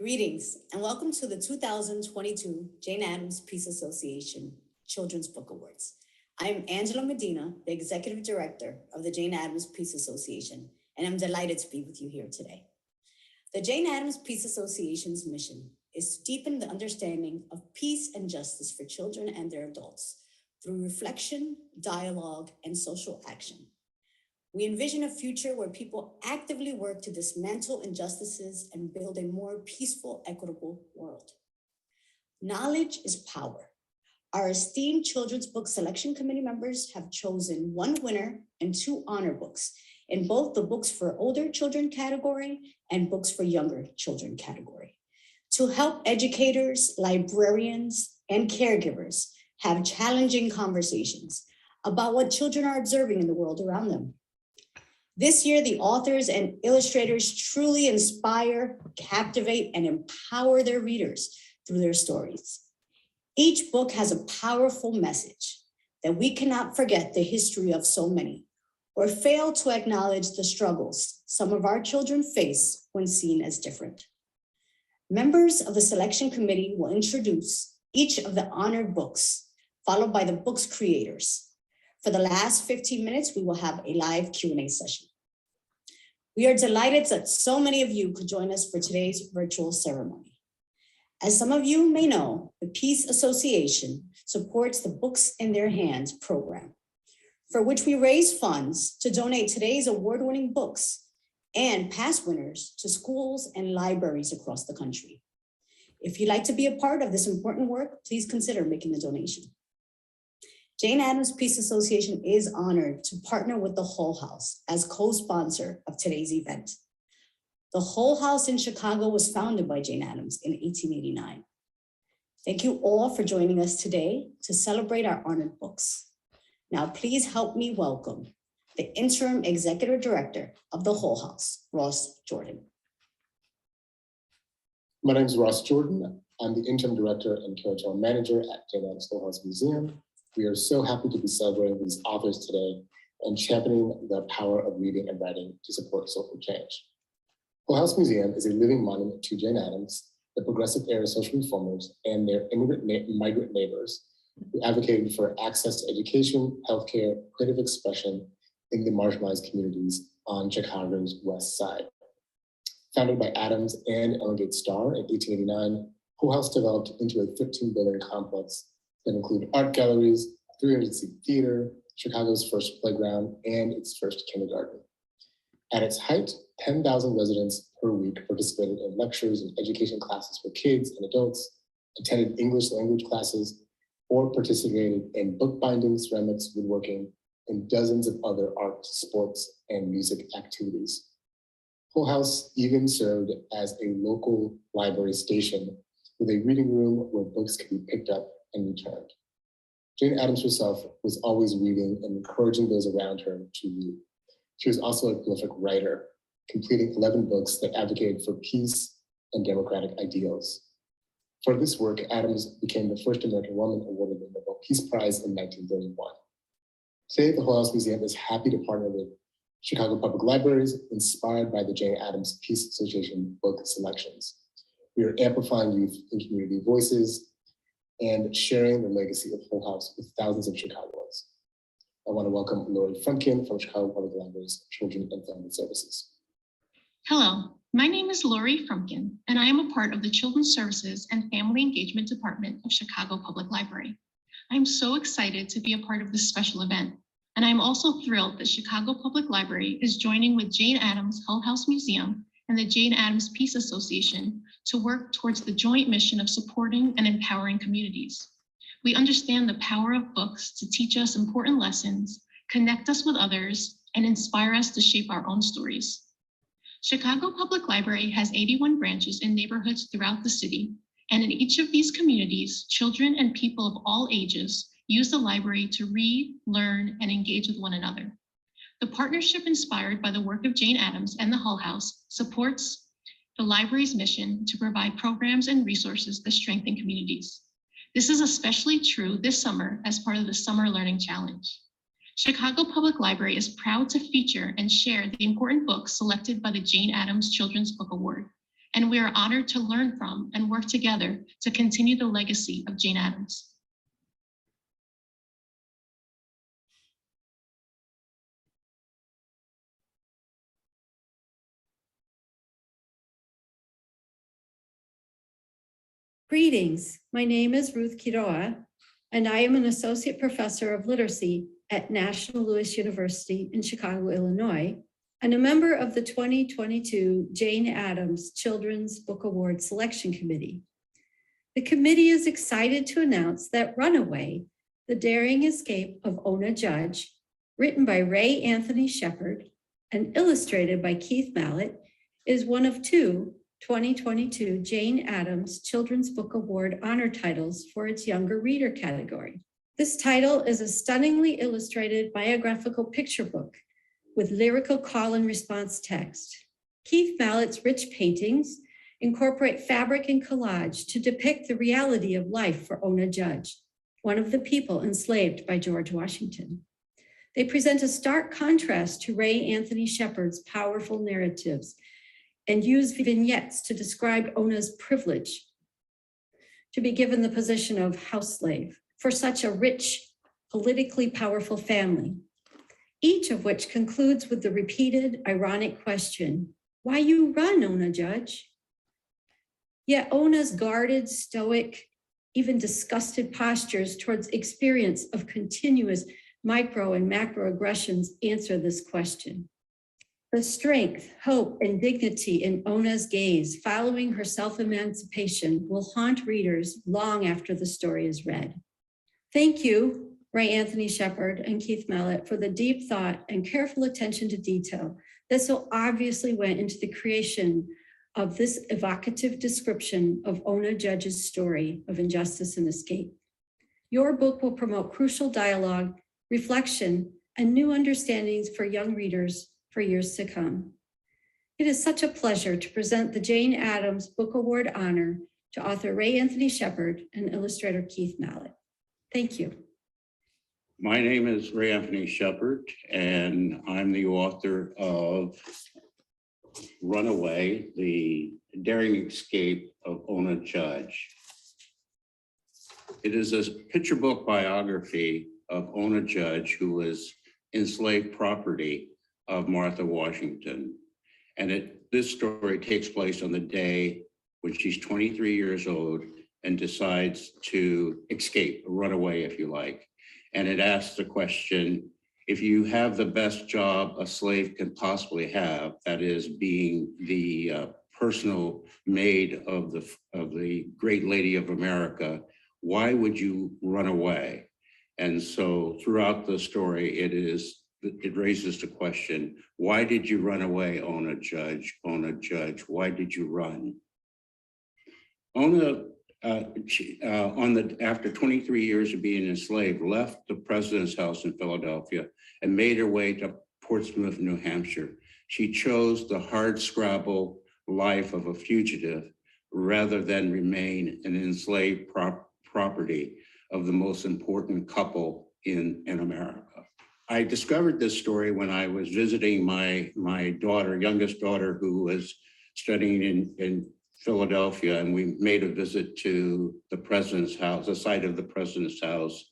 Greetings and welcome to the 2022 Jane Addams Peace Association Children's Book Awards. I am Angela Medina, the Executive Director of the Jane Addams Peace Association, and I'm delighted to be with you here today. The Jane Addams Peace Association's mission is to deepen the understanding of peace and justice for children and their adults through reflection, dialogue, and social action. We envision a future where people actively work to dismantle injustices and build a more peaceful, equitable world. Knowledge is power. Our esteemed Children's Book Selection Committee members have chosen one winner and two honor books in both the Books for Older Children category and Books for Younger Children category to help educators, librarians, and caregivers have challenging conversations about what children are observing in the world around them. This year, the authors and illustrators truly inspire, captivate, and empower their readers through their stories. Each book has a powerful message that we cannot forget the history of so many, or fail to acknowledge the struggles some of our children face when seen as different. Members of the selection committee will introduce each of the honored books, followed by the book's creators. For the last 15 minutes, we will have a live Q&A session. We are delighted that so many of you could join us for today's virtual ceremony. As some of you may know, the Peace Association supports the Books in Their Hands program, for which we raise funds to donate today's award-winning books and past winners to schools and libraries across the country. If you'd like to be a part of this important work, please consider making a donation. Jane Addams Peace Association is honored to partner with the Hull House as co-sponsor of today's event. The Hull House in Chicago was founded by Jane Addams in 1889. Thank you all for joining us today to celebrate our honored books. Now, please help me welcome the Interim Executive Director of the Hull House, Ross Jordan. My name is Ross Jordan. I'm the Interim Director and Curatorial Manager at Jane Addams Hull House Museum. We are so happy to be celebrating these authors today and championing the power of reading and writing to support social change. Hull House Museum is a living monument to Jane Addams, the progressive era social reformers, and their migrant neighbors who advocated for access to education, healthcare, creative expression in the marginalized communities on Chicago's West Side. Founded by Addams and Ellen Gates Starr in 1889, Hull House developed into a 15-building complex that include art galleries, 300-seat theater, Chicago's first playground, and its first kindergarten. At its height, 10,000 residents per week participated in lectures and education classes for kids and adults, attended English language classes, or participated in bookbinding, ceramics, woodworking, and dozens of other art, sports, and music activities. Hull House even served as a local library station with a reading room where books could be picked up and returned. Jane Addams herself was always reading and encouraging those around her to read. She was also a prolific writer, completing 11 books that advocated for peace and democratic ideals. For this work, Addams became the first American woman awarded the Nobel Peace Prize in 1931. Today, the Hull House Museum is happy to partner with Chicago Public Libraries, inspired by the Jane Addams Peace Association book selections. We are amplifying youth and community voices and sharing the legacy of Hull House with thousands of Chicagoans. I want to welcome Lori Frumkin from Chicago Public Library's Children and Family Services. Hello, my name is Lori Frumkin, and I am a part of the Children's Services and Family Engagement Department of Chicago Public Library. I am so excited to be a part of this special event, and I am also thrilled that Chicago Public Library is joining with Jane Addams Hull House Museum and the Jane Addams Peace Association to work towards the joint mission of supporting and empowering communities. We understand the power of books to teach us important lessons, connect us with others, and inspire us to shape our own stories. Chicago Public Library has 81 branches in neighborhoods throughout the city, and in each of these communities, children and people of all ages use the library to read, learn, and engage with one another. The partnership inspired by the work of Jane Addams and the Hull House supports the library's mission to provide programs and resources that strengthen communities. This is especially true this summer as part of the Summer Learning Challenge. Chicago Public Library is proud to feature and share the important books selected by the Jane Addams Children's Book Award, and we are honored to learn from and work together to continue the legacy of Jane Addams. Greetings, my name is Ruth Quiroa, and I am an associate professor of literacy at National Louis University in Chicago, Illinois, and a member of the 2022 Jane Addams Children's Book Award Selection Committee. The committee is excited to announce that Runaway, The Daring Escape of Ona Judge, written by Ray Anthony Shepard and illustrated by Keith Mallett, is one of two 2022 Jane Addams Children's Book Award honor titles for its younger reader category. This title is a stunningly illustrated biographical picture book with lyrical call and response text. Keith Mallett's rich paintings incorporate fabric and collage to depict the reality of life for Ona Judge, one of the people enslaved by George Washington. They present a stark contrast to Ray Anthony Shepard's powerful narratives and use vignettes to describe Ona's privilege to be given the position of house slave for such a rich, politically powerful family, each of which concludes with the repeated ironic question, "Why you run, Ona Judge?" Yet Ona's guarded, stoic, even disgusted postures towards experience of continuous micro and macro aggressions answer this question. The strength, hope, and dignity in Ona's gaze following her self-emancipation will haunt readers long after the story is read. Thank you, Ray Anthony Shepard and Keith Mallett, for the deep thought and careful attention to detail that so obviously went into the creation of this evocative description of Ona Judge's story of injustice and escape. Your book will promote crucial dialogue, reflection, and new understandings for young readers for years to come. It is such a pleasure to present the Jane Addams Book Award honor to author Ray Anthony Shepard and illustrator Keith Mallett. Thank you. My name is Ray Anthony Shepard, and I'm the author of Runaway, The Daring Escape of Ona Judge. It is a picture book biography of Ona Judge, who was enslaved property of Martha Washington. And this story takes place on the day when she's 23 years old and decides to escape, run away, if you like. And it asks the question, if you have the best job a slave can possibly have, that is being the personal maid of the great lady of America, why would you run away? And so throughout the story, it raises the question, why did you run away, Ona Judge? Ona Judge, why did you run? Ona, after 23 years of being enslaved, left the president's house in Philadelphia and made her way to Portsmouth, New Hampshire. She chose the hardscrabble life of a fugitive rather than remain an enslaved property of the most important couple in America. I discovered this story when I was visiting my daughter, youngest daughter, who was studying in Philadelphia, and we made a visit to the president's house, the site of the president's house.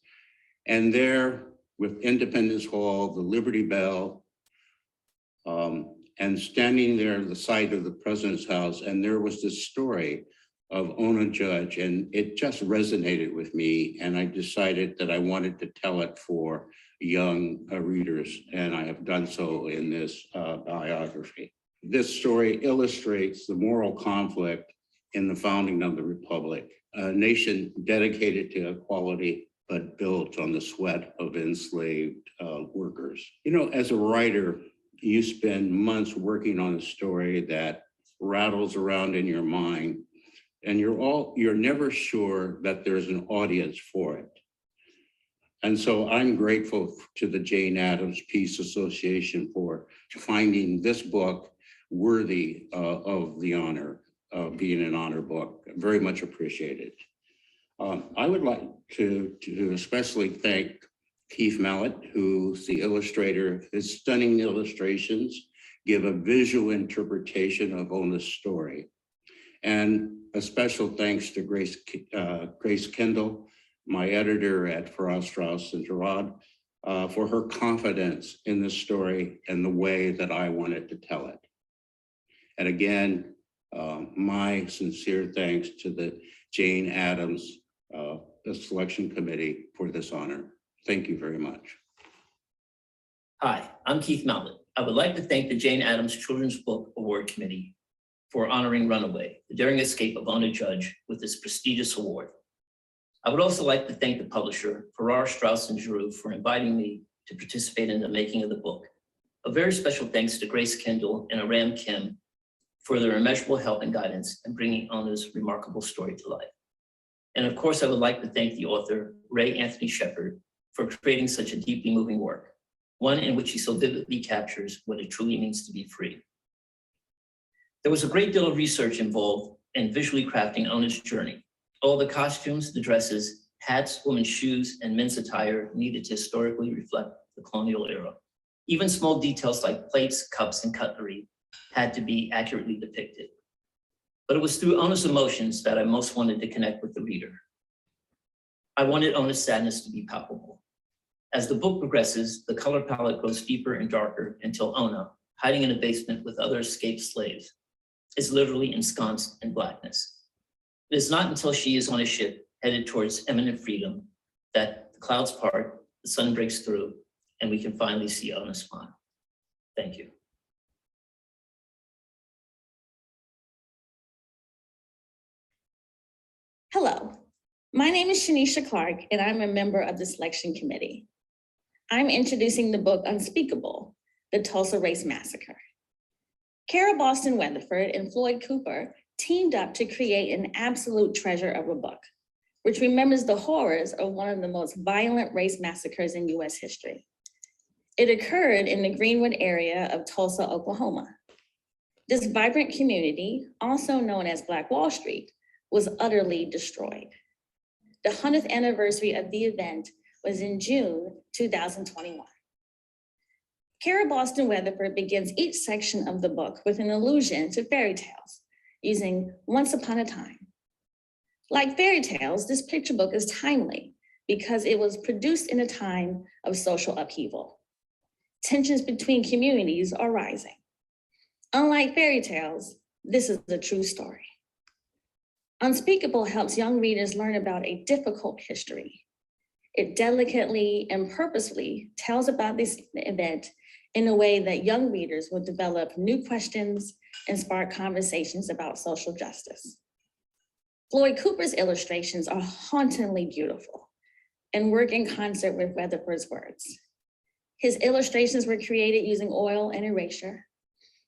And there, with Independence Hall, the Liberty Bell, and standing there at the site of the president's house, and there was this story of Ona Judge, and it just resonated with me, and I decided that I wanted to tell it for young readers, and I have done so in this biography. This story illustrates the moral conflict in the founding of the Republic, a nation dedicated to equality, but built on the sweat of enslaved workers. You know, as a writer, you spend months working on a story that rattles around in your mind, and you're never sure that there's an audience for it. And so I'm grateful to the Jane Addams Peace Association for finding this book worthy of the honor of being an honor book. Very much appreciated. I would like to especially thank Keith Mallett, who's the illustrator. His stunning illustrations give a visual interpretation of Ona's story. And a special thanks to Grace Kendall, my editor at Farrar, Straus, and Giroux, for her confidence in the story and the way that I wanted to tell it. And again, my sincere thanks to the Jane Addams the Selection Committee for this honor. Thank you very much. Hi, I'm Keith Mallett. I would like to thank the Jane Addams Children's Book Award Committee for honoring Runaway, the daring escape of Ona Judge, with this prestigious award. I would also like to thank the publisher, Farrar, Straus, and Giroux, for inviting me to participate in the making of the book. A very special thanks to Grace Kendall and Aram Kim for their immeasurable help and guidance in bringing Ona's remarkable story to life. And of course, I would like to thank the author, Ray Anthony Shepard, for creating such a deeply moving work, one in which he so vividly captures what it truly means to be free. There was a great deal of research involved in visually crafting Ona's journey. All the costumes, the dresses, hats, women's shoes, and men's attire needed to historically reflect the colonial era. Even small details like plates, cups, and cutlery had to be accurately depicted. But it was through Ona's emotions that I most wanted to connect with the reader. I wanted Ona's sadness to be palpable. As the book progresses, the color palette grows deeper and darker until Ona, hiding in a basement with other escaped slaves, is literally ensconced in blackness. It is not until she is on a ship headed towards imminent freedom that the clouds part, the sun breaks through, and we can finally see Ona smile. Thank you. Hello, my name is Shanisha Clark, and I'm a member of the selection committee. I'm introducing the book Unspeakable, the Tulsa Race Massacre. Carole Boston Weatherford and Floyd Cooper teamed up to create an absolute treasure of a book, which remembers the horrors of one of the most violent race massacres in US history. It occurred in the Greenwood area of Tulsa, Oklahoma. This vibrant community, also known as Black Wall Street, was utterly destroyed. The 100th anniversary of the event was in June 2021. Carole Boston Weatherford begins each section of the book with an allusion to fairy tales, using Once Upon a Time. Like fairy tales, this picture book is timely because it was produced in a time of social upheaval. Tensions between communities are rising. Unlike fairy tales, this is a true story. Unspeakable helps young readers learn about a difficult history. It delicately and purposefully tells about this event in a way that young readers will develop new questions and spark conversations about social justice. Floyd Cooper's illustrations are hauntingly beautiful and work in concert with Weatherford's words. His illustrations were created using oil and erasure.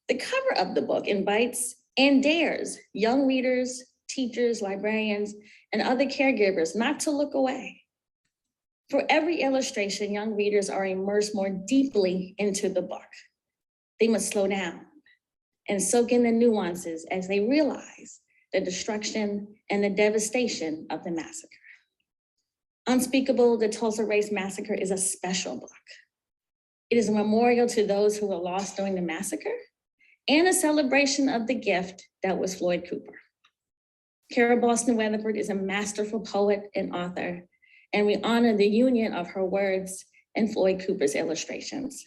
The cover of the book invites and dares young readers, teachers, librarians, and other caregivers not to look away. For every illustration, young readers are immersed more deeply into the book. They must slow down and soak in the nuances as they realize the destruction and the devastation of the massacre. Unspeakable, the Tulsa Race Massacre is a special book. It is a memorial to those who were lost during the massacre and a celebration of the gift that was Floyd Cooper. Carole Boston Weatherford is a masterful poet and author, and we honor the union of her words and Floyd Cooper's illustrations.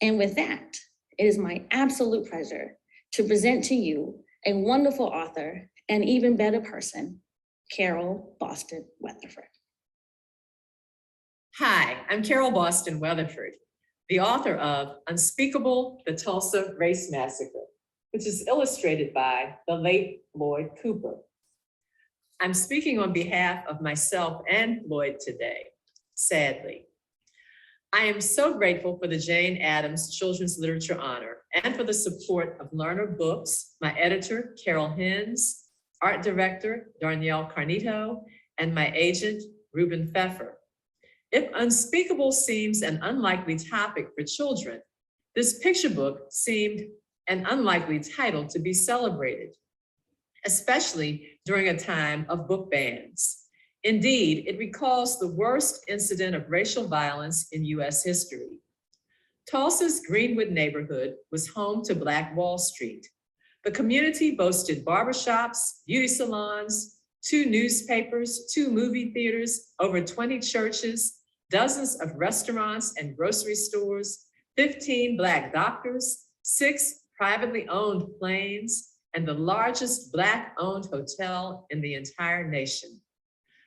And with that, it is my absolute pleasure to present to you a wonderful author and even better person, Carole Boston Weatherford. Hi, I'm Carole Boston Weatherford, the author of Unspeakable, the Tulsa Race Massacre, which is illustrated by the late Floyd Cooper. I'm speaking on behalf of myself and Floyd today, sadly. I am so grateful for the Jane Addams Children's Literature Honor and for the support of Learner Books, my editor, Carol Hens, art director, Darnielle Carnito, and my agent, Ruben Pfeffer. If Unspeakable seems an unlikely topic for children, this picture book seemed an unlikely title to be celebrated, especially during a time of book bans. Indeed, it recalls the worst incident of racial violence in US history. Tulsa's Greenwood neighborhood was home to Black Wall Street. The community boasted barbershops, beauty salons, 2 newspapers, 2 movie theaters, over 20 churches, dozens of restaurants and grocery stores, 15 Black doctors, 6 privately owned planes, and the largest Black-owned hotel in the entire nation.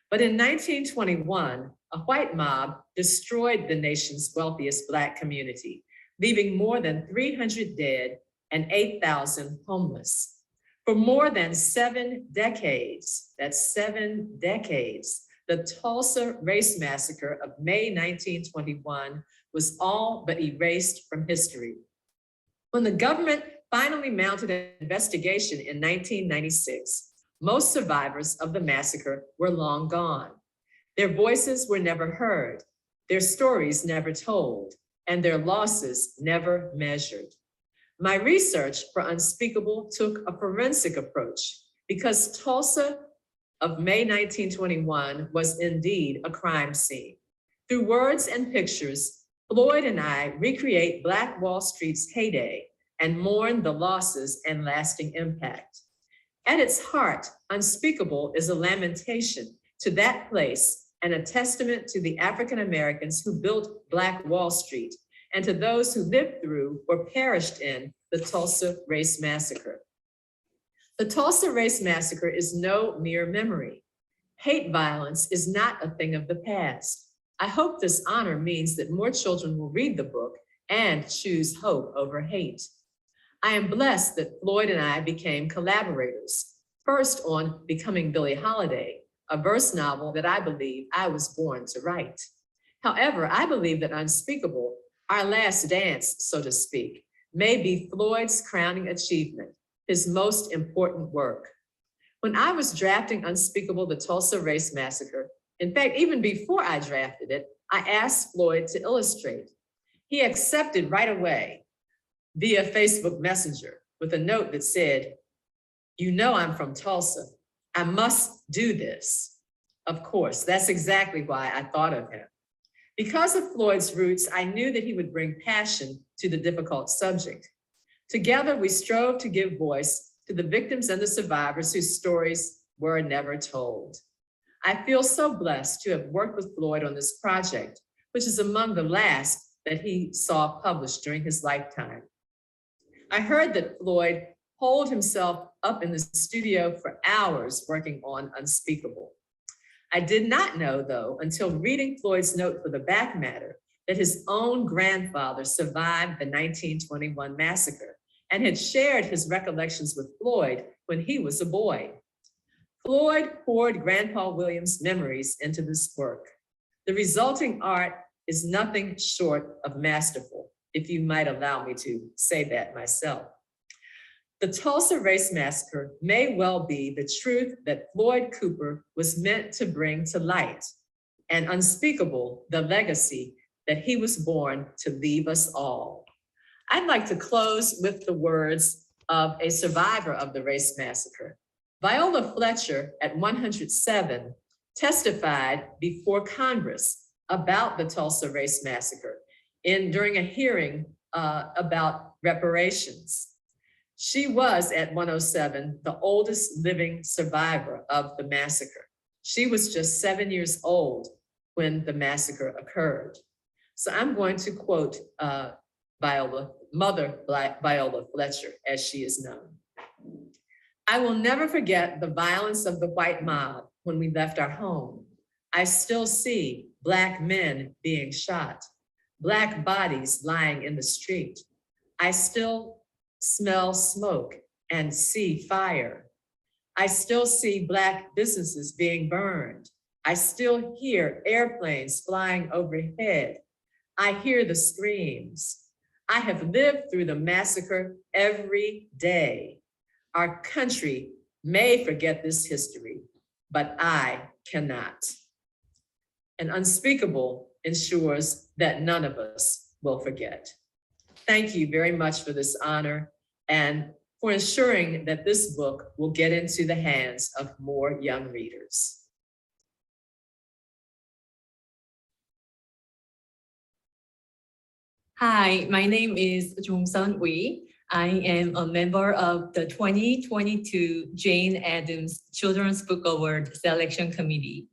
But in 1921, a white mob destroyed the nation's wealthiest Black community, leaving more than 300 dead and 8,000 homeless. For more than 7 decades, that's 7 decades, the Tulsa Race Massacre of May 1921 was all but erased from history. When the government finally mounted an investigation in 1996, most survivors of the massacre were long gone. Their voices were never heard, their stories never told, and their losses never measured. My research for Unspeakable took a forensic approach because Tulsa of May 1921 was indeed a crime scene. Through words and pictures, Floyd and I recreate Black Wall Street's heyday and mourn the losses and lasting impact. At its heart, Unspeakable is a lamentation to that place and a testament to the African Americans who built Black Wall Street and to those who lived through or perished in the Tulsa Race Massacre. The Tulsa Race Massacre is no mere memory. Hate violence is not a thing of the past. I hope this honor means that more children will read the book and choose hope over hate. I am blessed that Floyd and I became collaborators, first on Becoming Billie Holiday, a verse novel that I believe I was born to write. However, I believe that Unspeakable, our last dance, so to speak, may be Floyd's crowning achievement, his most important work. When I was drafting Unspeakable, the Tulsa Race Massacre, in fact, even before I drafted it, I asked Floyd to illustrate. He accepted right away via Facebook Messenger with a note that said, "You know I'm from Tulsa. I must do this." Of course, that's exactly why I thought of him. Because of Floyd's roots, I knew that he would bring passion to the difficult subject. Together, we strove to give voice to the victims and the survivors whose stories were never told. I feel so blessed to have worked with Floyd on this project, which is among the last that he saw published during his lifetime. I heard that Floyd holed himself up in the studio for hours working on Unspeakable. I did not know, though, until reading Floyd's note for the back matter, that his own grandfather survived the 1921 massacre and had shared his recollections with Floyd when he was a boy. Floyd poured Grandpa Williams' memories into this work. The resulting art is nothing short of masterful, if you might allow me to say that myself. The Tulsa Race Massacre may well be the truth that Floyd Cooper was meant to bring to light, and Unspeakable, the legacy that he was born to leave us all. I'd like to close with the words of a survivor of the Race Massacre. Viola Fletcher, at 107, testified before Congress about the Tulsa Race Massacre during a hearing about reparations. She was at 107 the oldest living survivor of the massacre. She was just 7 years old when the massacre occurred. So I'm going to quote Mother Viola Fletcher, as she is known. I will never forget the violence of the white mob when we left our home. I still see Black men being shot, Black bodies lying in the street. I still smell smoke and see fire. I still see Black businesses being burned. I still hear airplanes flying overhead. I hear the screams. I have lived through the massacre every day. Our country may forget this history, but I cannot. And Unspeakable ensures that none of us will forget. Thank you very much for this honor and for ensuring that this book will get into the hands of more young readers. Hi, my name is Jung-Sun Wee. I am a member of the 2022 Jane Addams Children's Book Award Selection Committee.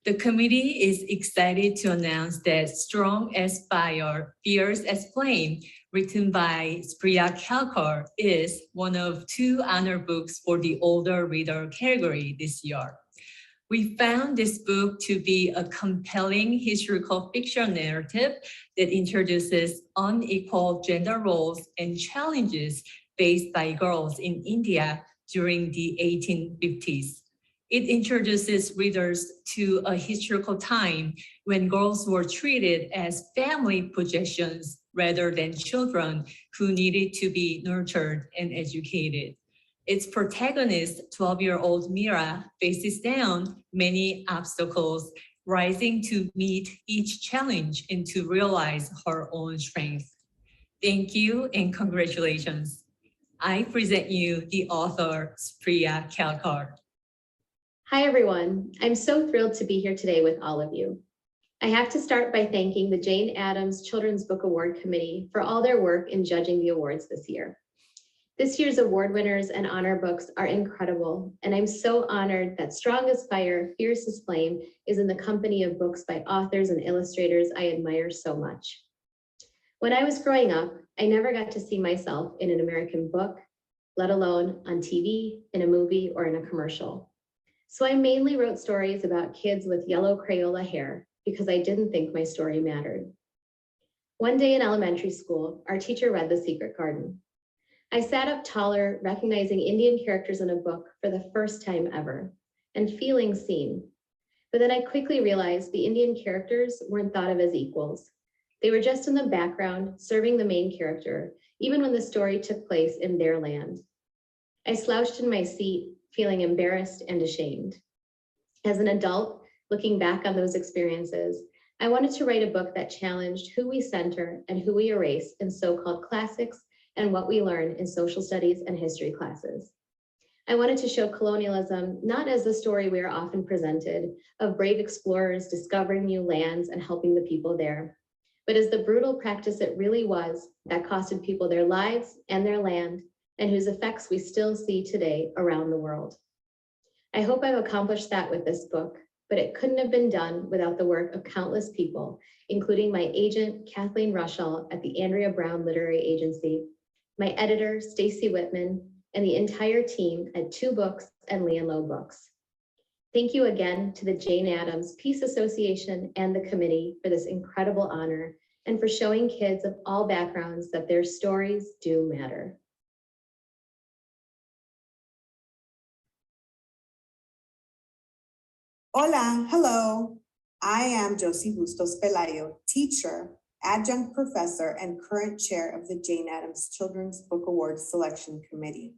The committee is excited to announce that Strong as Fire, Fierce as Flame, written by Spriya Kalkar, is one of 2 honor books for the older reader category this year. We found this book to be a compelling historical fiction narrative that introduces unequal gender roles and challenges faced by girls in India during the 1850s. It introduces readers to a historical time when girls were treated as family possessions rather than children who needed to be nurtured and educated. Its protagonist, 12-year-old Mira, faces down many obstacles, rising to meet each challenge and to realize her own strength. Thank you and congratulations. I present you the author, Spriya Kalkar. Hi, everyone. I'm so thrilled to be here today with all of you. I have to start by thanking the Jane Addams Children's Book Award Committee for all their work in judging the awards this year. This year's award winners and honor books are incredible, and I'm so honored that Strong as Fire, Fierce as Flame is in the company of books by authors and illustrators I admire so much. When I was growing up, I never got to see myself in an American book, let alone on TV, in a movie, or in a commercial. So I mainly wrote stories about kids with yellow Crayola hair because I didn't think my story mattered. One day in elementary school, our teacher read The Secret Garden. I sat up taller, recognizing Indian characters in a book for the first time ever, and feeling seen. But then I quickly realized the Indian characters weren't thought of as equals. They were just in the background, serving the main character, even when the story took place in their land. I slouched in my seat, feeling embarrassed and ashamed. As an adult, looking back on those experiences, I wanted to write a book that challenged who we center and who we erase in so-called classics and what we learn in social studies and history classes. I wanted to show colonialism not as the story we are often presented of brave explorers discovering new lands and helping the people there, but as the brutal practice it really was that costed people their lives and their land, and whose effects we still see today around the world. I hope I've accomplished that with this book, but it couldn't have been done without the work of countless people, including my agent, Kathleen Rushall at the Andrea Brown Literary Agency, my editor, Stacy Whitman, and the entire team at 2 Books and Lee & Low Books. Thank you again to the Jane Addams Peace Association and the committee for this incredible honor and for showing kids of all backgrounds that their stories do matter. Hola, hello. I am Josie Bustos Pelayo, teacher, adjunct professor, and current chair of the Jane Addams Children's Book Award Selection Committee.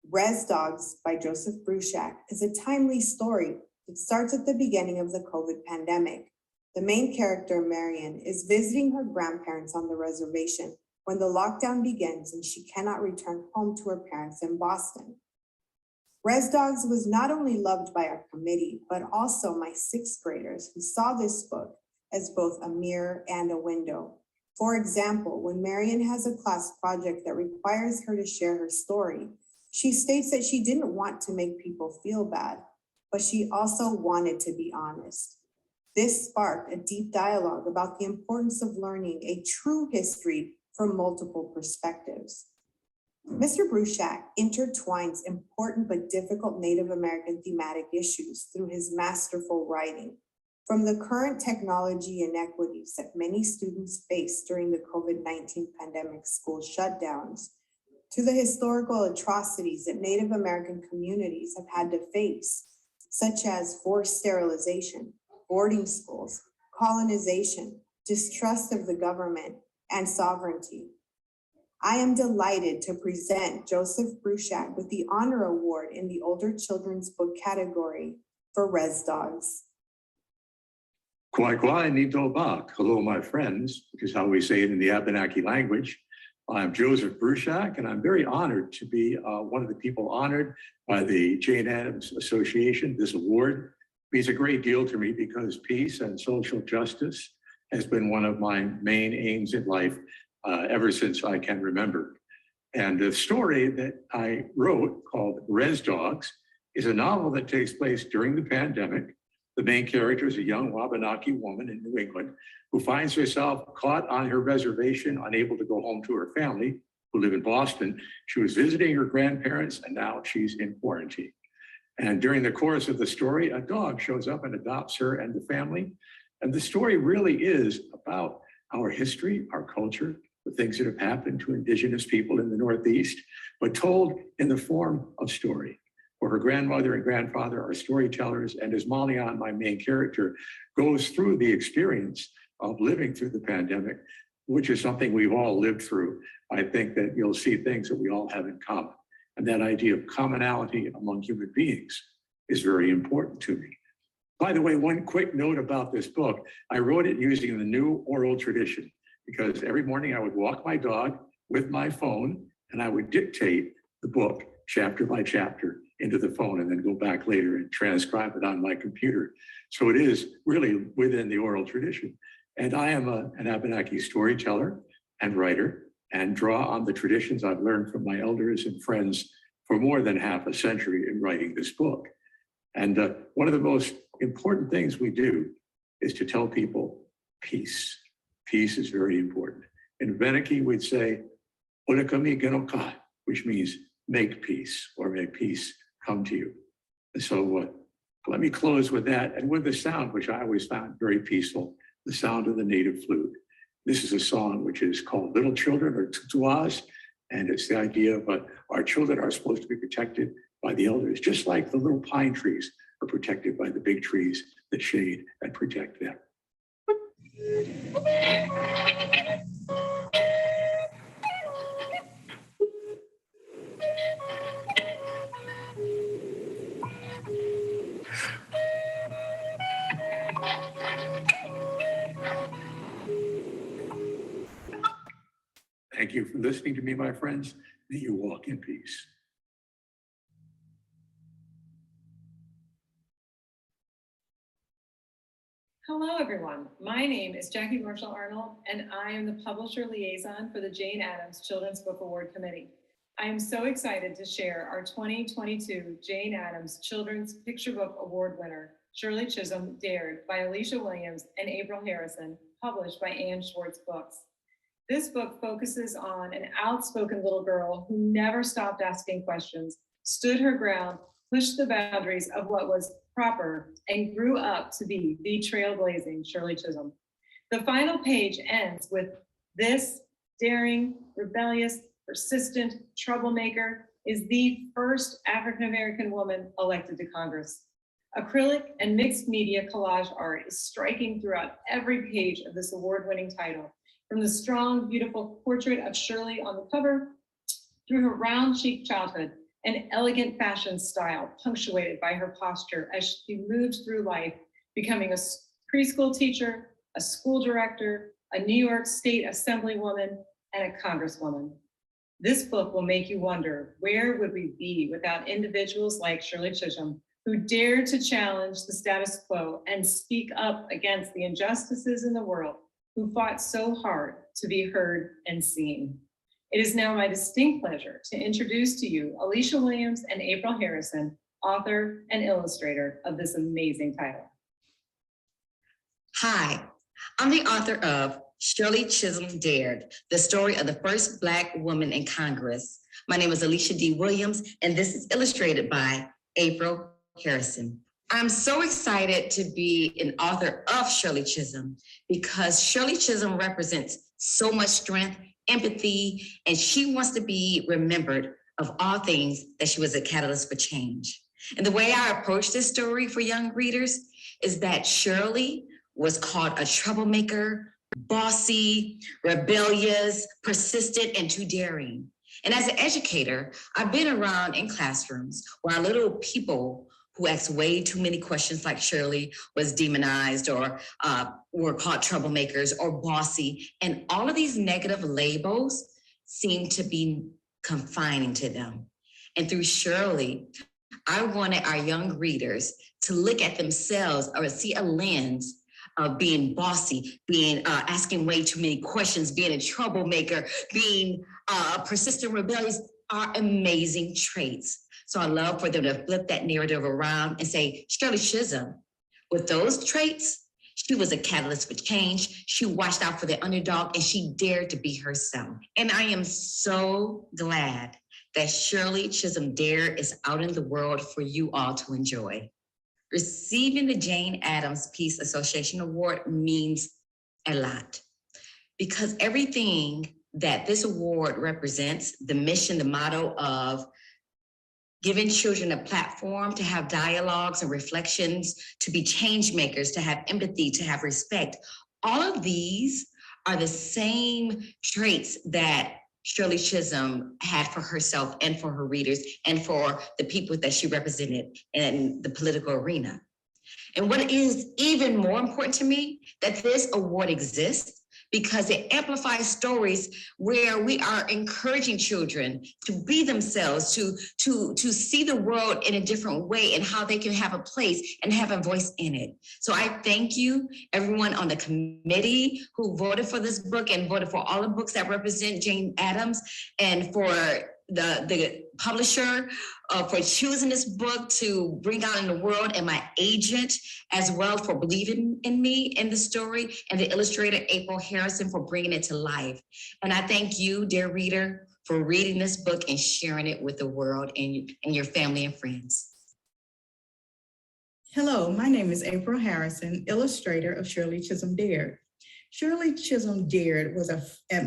Res Dogs by Joseph Bruchac is a timely story that starts at the beginning of the COVID pandemic. The main character, Marion, is visiting her grandparents on the reservation when the lockdown begins and she cannot return home to her parents in Boston. Res Dogs was not only loved by our committee, but also my 6th graders who saw this book as both a mirror and a window For example, when Marion has a class project that requires her to share her story, she states that she didn't want to make people feel bad, but she also wanted to be honest. This sparked a deep dialogue about the importance of learning a true history from multiple perspectives. Mr. Bruchac intertwines important but difficult Native American thematic issues through his masterful writing. From the current technology inequities that many students face during the COVID-19 pandemic school shutdowns, to the historical atrocities that Native American communities have had to face, such as forced sterilization, boarding schools, colonization, distrust of the government, and sovereignty. I am delighted to present Joseph Bruchac with the Honor Award in the Older Children's Book category for Res Dogs. Kwai kwai nito bak. Hello, my friends, which is how we say it in the Abenaki language. I'm Joseph Bruchac, and I'm very honored to be one of the people honored by the Jane Addams Association. This award means a great deal to me because peace and social justice has been one of my main aims in life ever since I can remember. And the story that I wrote called Res Dogs is a novel that takes place during the pandemic. The main character is a young Wabanaki woman in New England who finds herself caught on her reservation, unable to go home to her family, who live in Boston. She was visiting her grandparents, and now she's in quarantine. And during the course of the story, a dog shows up and adopts her and the family. And the story really is about our history, our culture, the things that have happened to Indigenous people in the Northeast, but told in the form of story. Where her grandmother and grandfather are storytellers, and as Mallett, my main character, goes through the experience of living through the pandemic, which is something we've all lived through, I think that you'll see things that we all have in common. And that idea of commonality among human beings is very important to me. By the way, one quick note about this book, I wrote it using the new oral tradition because every morning I would walk my dog with my phone and I would dictate the book chapter by chapter into the phone and then go back later and transcribe it on my computer. So it is really within the oral tradition. And I am an Abenaki storyteller and writer and draw on the traditions I've learned from my elders and friends for more than half a century in writing this book. And one of the most important things we do is to tell people peace. Peace is very important. In Abenaki, we'd say, "Olekami genokai," which means make peace or make peace come to you. And so let me close with that and with the sound, which I always found very peaceful, the sound of the native flute. This is a song which is called Little Children or Tutuas, and it's the idea of our children are supposed to be protected by the elders, just like the little pine trees are protected by the big trees that shade and protect them. Thank you for listening to me, my friends. May you walk in peace. Hello, everyone. My name is Jackie Marshall Arnold, and I am the publisher liaison for the Jane Addams Children's Book Award Committee. I am so excited to share our 2022 Jane Addams Children's Picture Book Award winner, Shirley Chisholm Dared by Alicia Williams and April Harrison, published by Schwartz Books. This book focuses on an outspoken little girl who never stopped asking questions, stood her ground, pushed the boundaries of what was proper, and grew up to be the trailblazing Shirley Chisholm. The final page ends with this daring, rebellious, persistent troublemaker is the first African-American woman elected to Congress. Acrylic and mixed media collage art is striking throughout every page of this award-winning title, from the strong, beautiful portrait of Shirley on the cover, through her round-cheeked childhood, an elegant fashion style punctuated by her posture as she moved through life, becoming a preschool teacher, a school director, a New York State Assemblywoman, and a Congresswoman. This book will make you wonder, where would we be without individuals like Shirley Chisholm, who dared to challenge the status quo and speak up against the injustices in the world, who fought so hard to be heard and seen. It is now my distinct pleasure to introduce to you Alicia Williams and April Harrison, author and illustrator of this amazing title. Hi, I'm the author of Shirley Chisholm Dared, the story of the first Black woman in Congress. My name is Alicia D. Williams, and this is illustrated by April Harrison. I'm so excited to be an author of Shirley Chisholm because Shirley Chisholm represents so much strength, empathy, and she wants to be remembered of all things that she was a catalyst for change. And the way I approach this story for young readers is that Shirley was called a troublemaker, bossy, rebellious, persistent, and too daring. And as an educator, I've been around in classrooms where our little people who asked way too many questions like Shirley was demonized or were called troublemakers or bossy. And all of these negative labels seem to be confining to them. And through Shirley, I wanted our young readers to look at themselves or see a lens of being bossy, being asking way too many questions, being a troublemaker, being persistent, rebellious are amazing traits. So I love for them to flip that narrative around and say, Shirley Chisholm, with those traits, she was a catalyst for change. She watched out for the underdog and she dared to be herself. And I am so glad that Shirley Chisholm Dare is out in the world for you all to enjoy. Receiving the Jane Addams Peace Association Award means a lot because everything that this award represents, the mission, the motto of giving children a platform to have dialogues and reflections, to be change makers, to have empathy, to have respect. All of these are the same traits that Shirley Chisholm had for herself and for her readers and for the people that she represented in the political arena. And what is even more important to me, that this award exists because it amplifies stories where we are encouraging children to be themselves, to see the world in a different way and how they can have a place and have a voice in it. So I thank you, everyone on the committee who voted for this book and voted for all the books that represent Jane Addams, and for the publisher for choosing this book to bring out in the world, and my agent as well for believing in me in the story, and the illustrator April Harrison for bringing it to life. And I thank you, dear reader, for reading this book and sharing it with the world and your family and friends. Hello, my name is April Harrison, illustrator of Shirley Chisholm Dared. Shirley Chisholm Dared was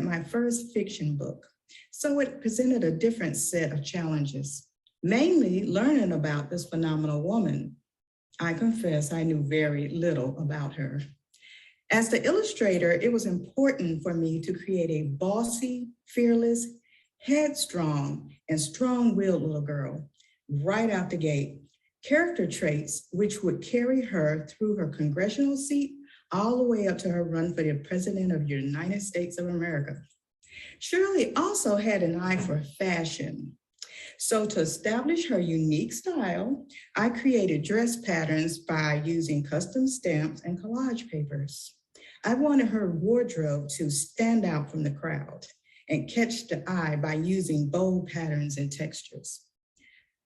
my first fiction book. So it presented a different set of challenges, mainly learning about this phenomenal woman. I confess I knew very little about her. As the illustrator, it was important for me to create a bossy, fearless, headstrong, and strong-willed little girl right out the gate. Character traits which would carry her through her congressional seat all the way up to her run for the President of the United States of America. Shirley also had an eye for fashion. So to establish her unique style, I created dress patterns by using custom stamps and collage papers. I wanted her wardrobe to stand out from the crowd and catch the eye by using bold patterns and textures.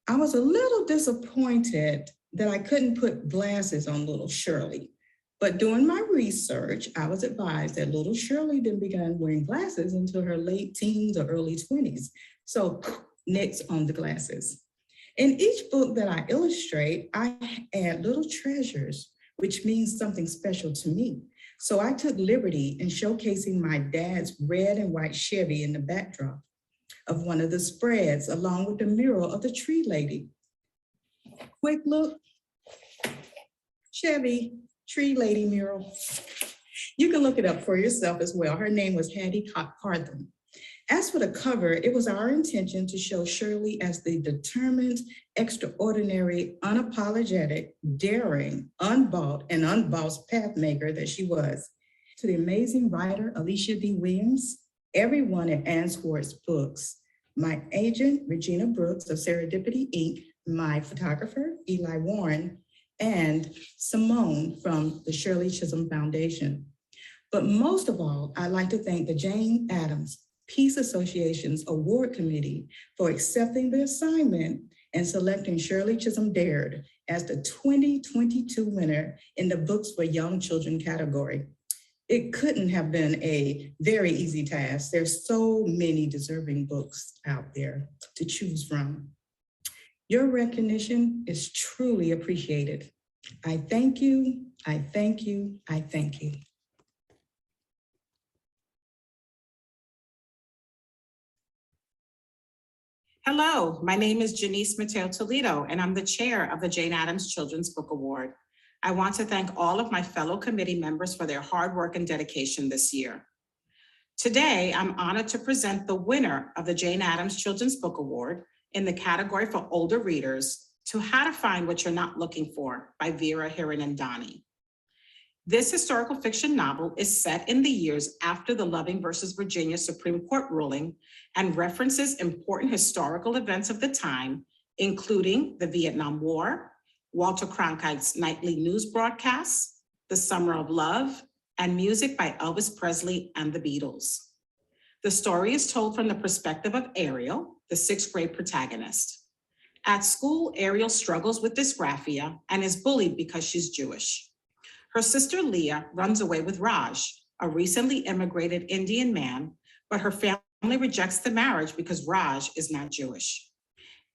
I was a little disappointed that I couldn't put glasses on little Shirley. But doing my research, I was advised that little Shirley didn't begin wearing glasses until her late teens or early 20s. So next on the glasses. In each book that I illustrate, I add little treasures, which means something special to me. So I took liberty in showcasing my dad's red and white Chevy in the backdrop of one of the spreads, along with the mural of the tree lady. Quick look, Chevy, tree lady mural. You can look it up for yourself as well. Her name was Hattie Cartham. As for the cover, it was our intention to show Shirley as the determined, extraordinary, unapologetic, daring, unbought, and unbossed pathmaker that she was. To the amazing writer, Alicia D. Williams, everyone at Schwartz Books, my agent, Regina Brooks of Serendipity Inc., my photographer, Eli Warren, and Simone from the Shirley Chisholm Foundation. But most of all, I'd like to thank the Jane Addams Peace Association's Award Committee for accepting the assignment and selecting Shirley Chisholm Dared as the 2022 winner in the Books for Young Children category. It couldn't have been a very easy task. There's so many deserving books out there to choose from. Your recognition is truly appreciated. I thank you, I thank you, I thank you. Hello, my name is Janice Mateo Toledo, and I'm the chair of the Jane Addams Children's Book Award. I want to thank all of my fellow committee members for their hard work and dedication this year. Today, I'm honored to present the winner of the Jane Addams Children's Book Award in the category for older readers to How to Find What You're Not Looking For by Vera Hiranandani. This historical fiction novel is set in the years after the Loving versus Virginia Supreme Court ruling and references important historical events of the time, including the Vietnam War, Walter Cronkite's nightly news broadcasts, The Summer of Love, and music by Elvis Presley and the Beatles. The story is told from the perspective of Ariel, the 6th grade protagonist. At school, Ariel struggles with dysgraphia and is bullied because she's Jewish. Her sister Leah runs away with Raj, a recently immigrated Indian man, but her family rejects the marriage because Raj is not Jewish.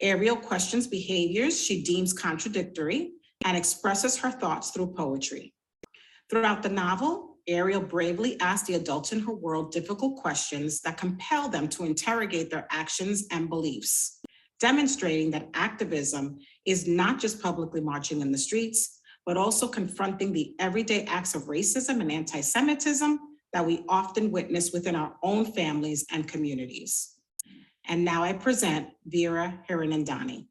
Ariel questions behaviors she deems contradictory and expresses her thoughts through poetry. Throughout the novel, Ariel bravely asks the adults in her world difficult questions that compel them to interrogate their actions and beliefs, demonstrating that activism is not just publicly marching in the streets, but also confronting the everyday acts of racism and anti-Semitism that we often witness within our own families and communities. And now I present Vera Hiranandani.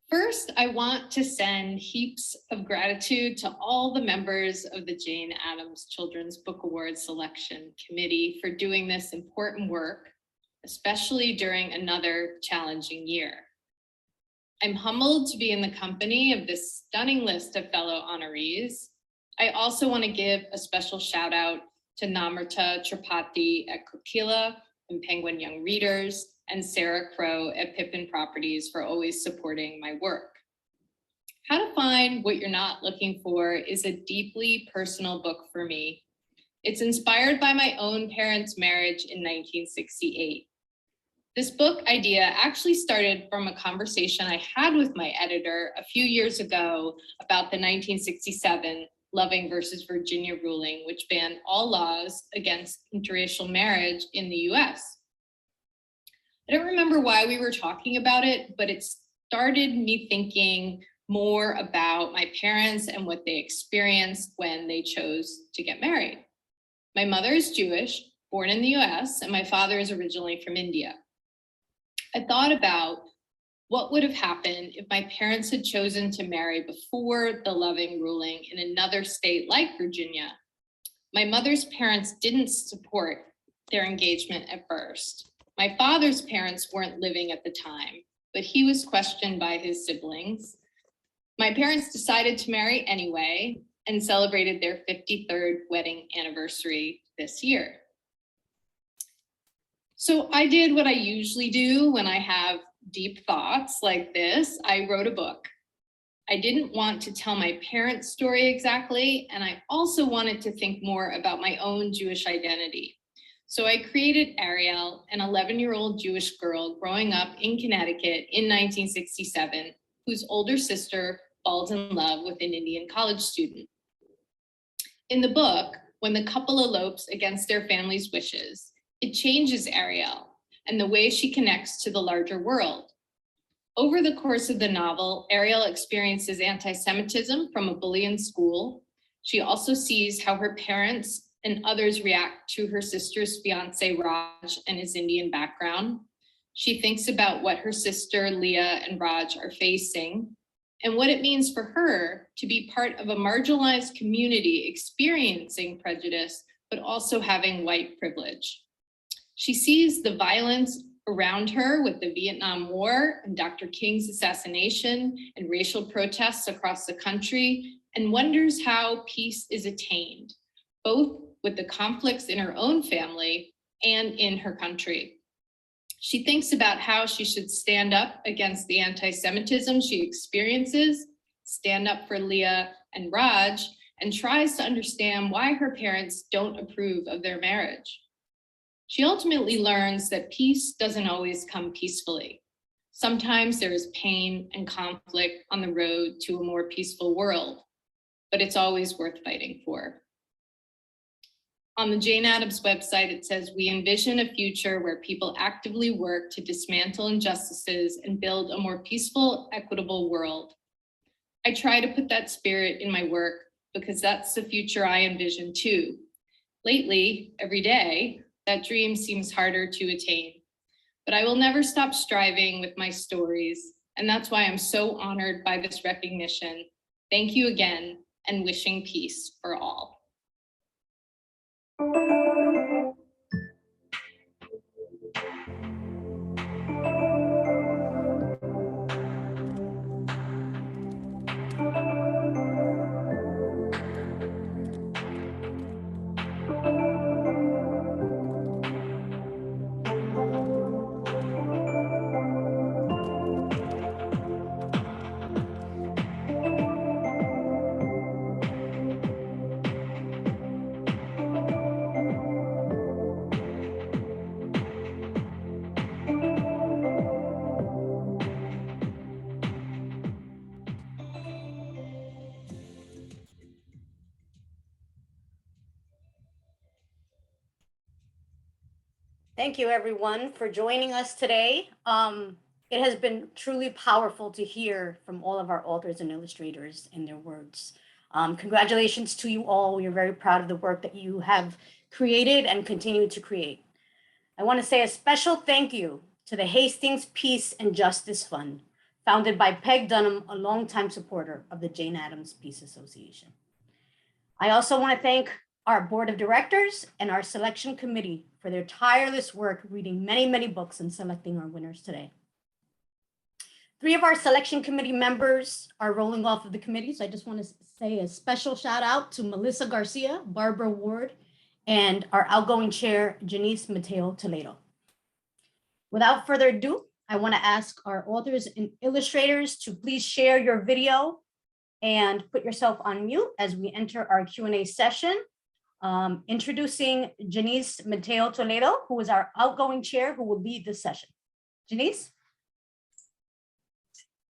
First, I want to send heaps of gratitude to all the members of the Jane Addams Children's Book Award Selection Committee for doing this important work, especially during another challenging year. I'm humbled to be in the company of this stunning list of fellow honorees. I also want to give a special shout out to Namrata Tripathi at Kokila and Penguin Young Readers, and Sarah Crow at Pippin Properties for always supporting my work. How to Find What You're Not Looking For is a deeply personal book for me. It's inspired by my own parents' marriage in 1968. This book idea actually started from a conversation I had with my editor a few years ago about the 1967 Loving versus Virginia ruling, which banned all laws against interracial marriage in the US. I don't remember why we were talking about it, but it started me thinking more about my parents and what they experienced when they chose to get married. My mother is Jewish, born in the US, and my father is originally from India. I thought about what would have happened if my parents had chosen to marry before the Loving ruling in another state like Virginia. My mother's parents didn't support their engagement at first. My father's parents weren't living at the time, but he was questioned by his siblings. My parents decided to marry anyway and celebrated their 53rd wedding anniversary this year. So I did what I usually do when I have deep thoughts like this. I wrote a book. I didn't want to tell my parents' story exactly, and I also wanted to think more about my own Jewish identity. So I created Ariel, an 11-year-old Jewish girl growing up in Connecticut in 1967, whose older sister falls in love with an Indian college student. In the book, when the couple elopes against their family's wishes, it changes Ariel and the way she connects to the larger world. Over the course of the novel, Ariel experiences anti-Semitism from a bully in school. She also sees how her parents and others react to her sister's fiance, Raj, and his Indian background. She thinks about what her sister, Leah, and Raj are facing, and what it means for her to be part of a marginalized community experiencing prejudice, but also having white privilege. She sees the violence around her with the Vietnam War and Dr. King's assassination and racial protests across the country, and wonders how peace is attained, both with the conflicts in her own family and in her country. She thinks about how she should stand up against the anti-Semitism she experiences, stand up for Leah and Raj, and tries to understand why her parents don't approve of their marriage. She ultimately learns that peace doesn't always come peacefully. Sometimes there is pain and conflict on the road to a more peaceful world, but it's always worth fighting for. On the Jane Addams website, it says, "We envision a future where people actively work to dismantle injustices and build a more peaceful, equitable world." I try to put that spirit in my work because that's the future I envision too. Lately, every day, that dream seems harder to attain, but I will never stop striving with my stories. And that's why I'm so honored by this recognition. Thank you again, and wishing peace for all. Thank you, everyone, for joining us today. It has been truly powerful to hear from all of our authors and illustrators in their words. Congratulations to you all. We are very proud of the work that you have created and continue to create. I want to say a special thank you to the Hastings Peace and Justice Fund, founded by Peg Dunham, a longtime supporter of the Jane Addams Peace Association. I also want to thank our board of directors and our selection committee for their tireless work reading many, many books and selecting our winners today. 3 of our selection committee members are rolling off of the committee, so I just want to say a special shout out to Melissa Garcia, Barbara Ward, and our outgoing chair, Janice Mateo Toledo. Without further ado, I want to ask our authors and illustrators to please share your video and put yourself on mute as we enter our Q&A session. Introducing Janice Mateo Toledo, who is our outgoing chair, who will lead this session. Janice?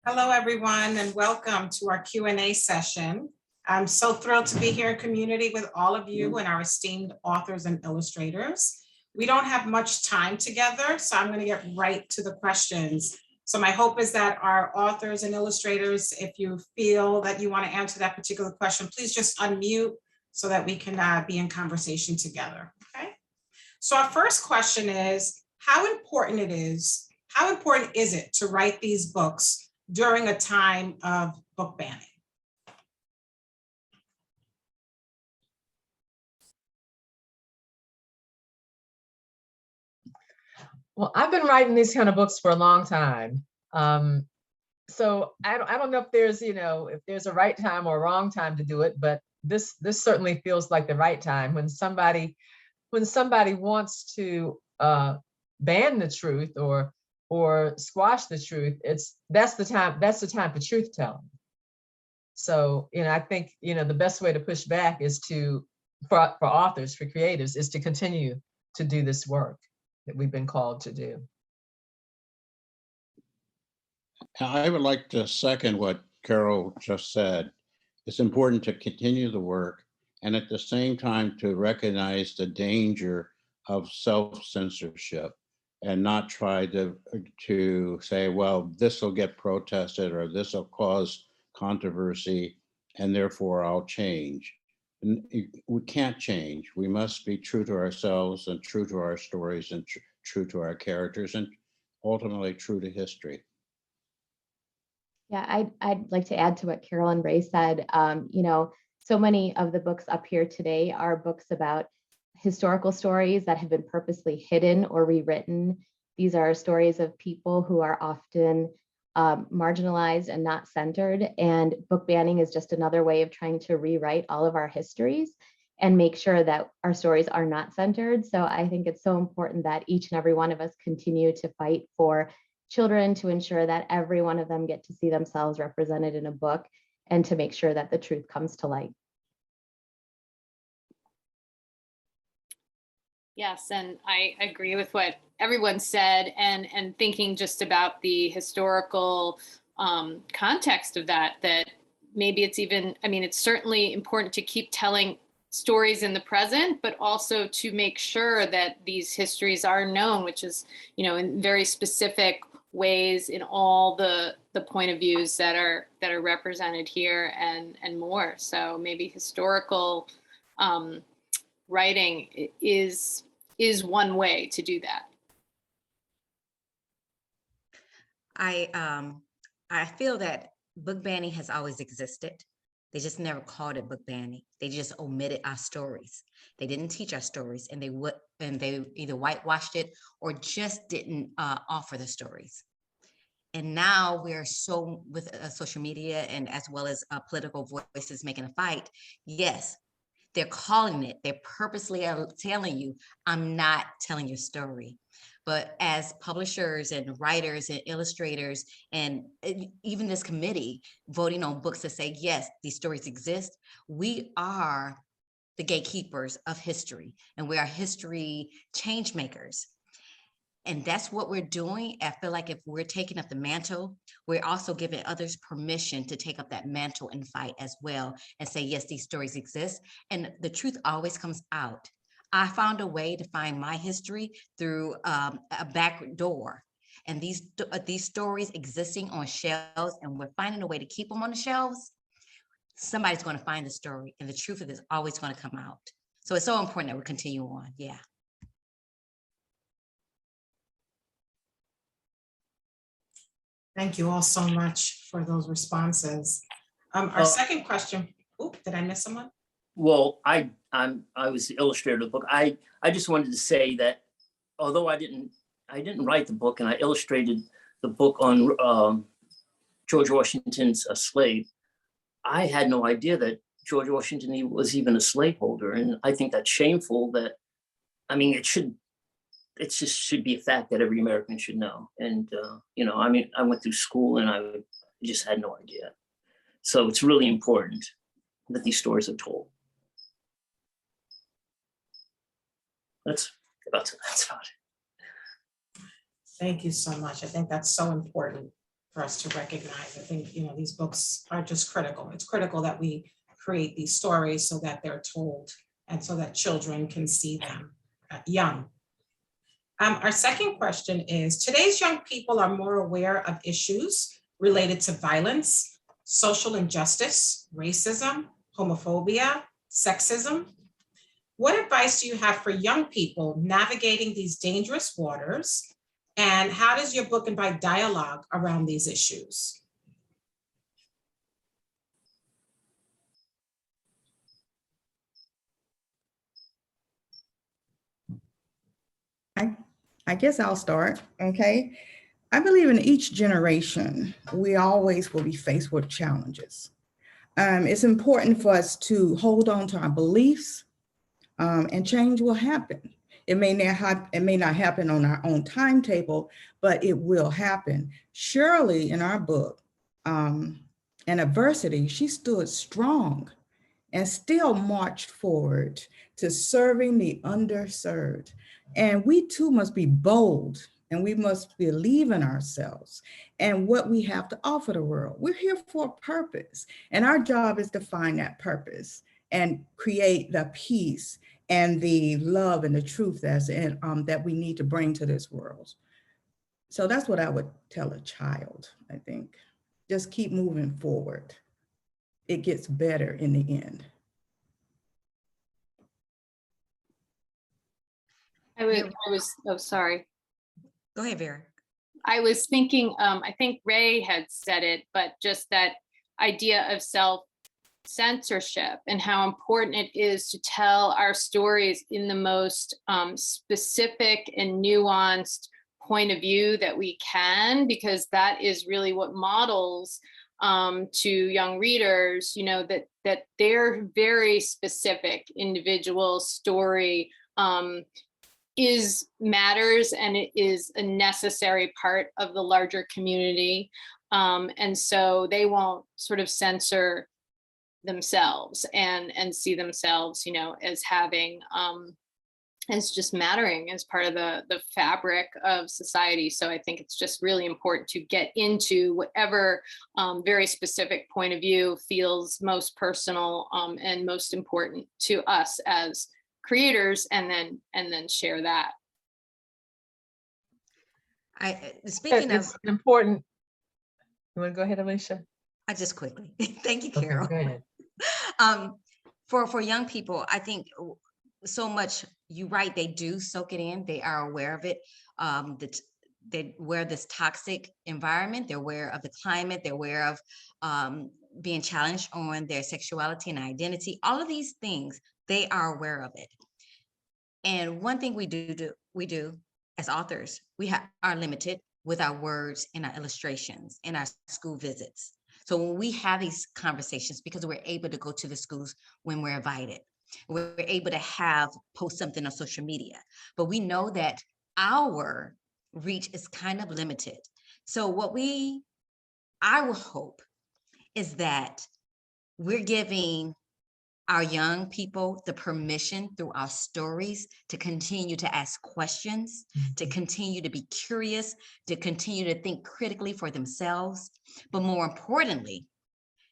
Hello, everyone, and welcome to our Q&A session. I'm so thrilled to be here in community with all of you and our esteemed authors and illustrators. We don't have much time together, so I'm going to get right to the questions. So my hope is that our authors and illustrators, if you feel that you want to answer that particular question, please just unmute so that we can be in conversation together, okay? So our first question is, how important is it to write these books during a time of book banning? Well, I've been writing these kind of books for a long time. So I don't know if there's, if there's a right time or a wrong time to do it, but this certainly feels like the right time when somebody wants to ban the truth or squash the truth. That's the time for truth telling. So, I think, the best way to push back is for authors, for creatives, is to continue to do this work that we've been called to do. I would like to second what Carole just said. It's important to continue the work and at the same time to recognize the danger of self-censorship and not try to say, well, this will get protested or this will cause controversy and therefore I'll change. We can't change. We must be true to ourselves and true to our stories and true to our characters and ultimately true to history. Yeah, I'd like to add to what Carole and Ray said. So many of the books up here today are books about historical stories that have been purposely hidden or rewritten. These are stories of people who are often marginalized and not centered. And book banning is just another way of trying to rewrite all of our histories. and make sure that our stories are not centered. So I think it's so important that each and every one of us continue to fight for children, to ensure that every one of them get to see themselves represented in a book, and to make sure that the truth comes to light. Yes, and I agree with what everyone said, and thinking just about the historical context of that maybe it's even, I mean, it's certainly important to keep telling stories in the present, but also to make sure that these histories are known, which is, in very specific ways in all the point of views that are represented here and more. So maybe historical writing is one way to do that. I feel that book banning has always existed. They just never called it book banning. They just omitted our stories. They didn't teach our stories, and they either whitewashed it or just didn't offer the stories. And now we're so with social media and as well as political voices making a fight. Yes, they're calling it. They purposely are telling you, I'm not telling your story. But as publishers and writers and illustrators, and even this committee voting on books that say, yes, these stories exist, we are the gatekeepers of history, and we are history change makers. And that's what we're doing. I feel like if we're taking up the mantle, we're also giving others permission to take up that mantle and fight as well and say, yes, these stories exist. And the truth always comes out. I found a way to find my history through a back door. And these stories existing on shelves, and we're finding a way to keep them on the shelves. Somebody's going to find the story, and the truth of it is always going to come out. So it's so important that we continue on. Yeah. Thank you all so much for those responses. Our second question, did I miss someone? Well, I was the illustrator of the book. I just wanted to say that although I didn't write the book, and I illustrated the book on George Washington's slave, I had no idea that George Washington was even a slaveholder, and I think that's shameful. That, I mean, it just should be a fact that every American should know. And I went through school and I just had no idea. So it's really important that these stories are told. That's about it. Thank you so much. I think that's so important for us to recognize. I think, these books are just critical. It's critical that we create these stories so that they're told and so that children can see them young. Our second question is, today's young people are more aware of issues related to violence, social injustice, racism, homophobia, sexism. What advice do you have for young people navigating these dangerous waters? And how does your book invite dialogue around these issues? I guess I'll start, okay? I believe in each generation, we always will be faced with challenges. It's important for us to hold on to our beliefs, and change will happen. It may not happen on our own timetable, but it will happen. Shirley, in our book, in adversity, she stood strong and still marched forward to serving the underserved. And we too must be bold, and we must believe in ourselves and what we have to offer the world. We're here for a purpose, and our job is to find that purpose and create the peace and the love and the truth that's in, that we need to bring to this world. So that's what I would tell a child, I think. Just keep moving forward. It gets better in the end. Sorry. Go ahead, Vera. I was thinking, I think Ray had said it, but just that idea of self-censorship and how important it is to tell our stories in the most specific and nuanced point of view that we can, because that is really what models to young readers, you know, that their very specific individual story matters, and it is a necessary part of the larger community. And so they won't sort of censor themselves and see themselves, you know, as having as just mattering as part of the fabric of society. So I think it's just really important to get into whatever very specific point of view feels most personal and most important to us as creators, and then share that. Speaking of It's important. You want to go ahead, Alicia? I just quickly. Thank you, Okay, Carol. go ahead. For young people, I think so much, you're right, they do soak it in. They are aware of it. They're aware of this toxic environment. They're aware of the climate. They're aware of being challenged on their sexuality and identity. All of these things, they are aware of it. And one thing we do as authors, we are limited with our words and our illustrations and our school visits. So when we have these conversations, because we're able to go to the schools when we're invited, we're able to post something on social media, but we know that our reach is kind of limited. So I will hope is that we're giving our young people the permission through our stories to continue to ask questions, to continue to be curious, to continue to think critically for themselves. But more importantly,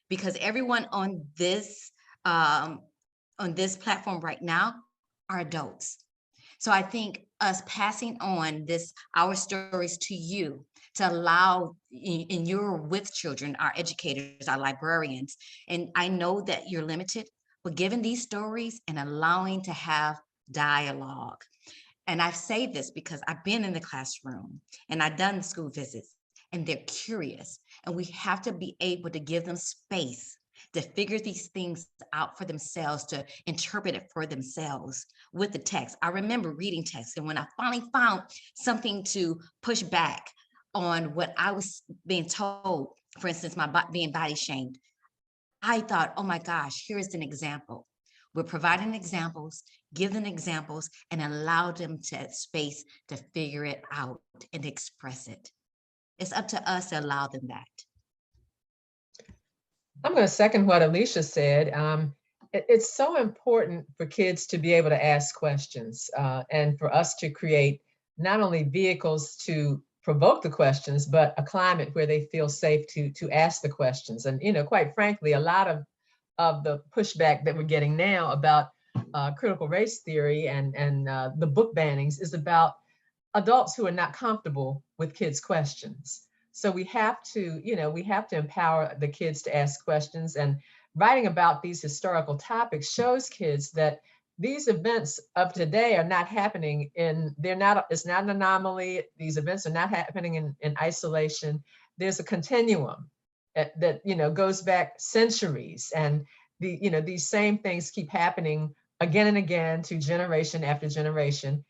because everyone on this platform right now are adults. So I think us passing on our stories to you, to allow, and you're with children, our educators, our librarians, and I know that you're limited, but given these stories and allowing to have dialogue. And I say this because I've been in the classroom and I've done school visits, and they're curious, and we have to be able to give them space to figure these things out for themselves, to interpret it for themselves with the text. I remember reading text, and when I finally found something to push back on what I was being told, for instance, being body shamed, I thought, oh my gosh, here is an example. We're providing examples, give them examples, and allow them to space to figure it out and express it. It's up to us to allow them that. I'm going to second what Alicia said. It's so important for kids to be able to ask questions and for us to create not only vehicles to provoke the questions, but a climate where they feel safe to ask the questions. And, you know, quite frankly, a lot of the pushback that we're getting now about critical race theory and the book bannings is about adults who are not comfortable with kids' questions. So we have to empower the kids to ask questions, and writing about these historical topics shows kids that these events of today are not happening it's not an anomaly. These events are not happening in isolation. There's a continuum that goes back centuries, and these same things keep happening again and again to generation after generation,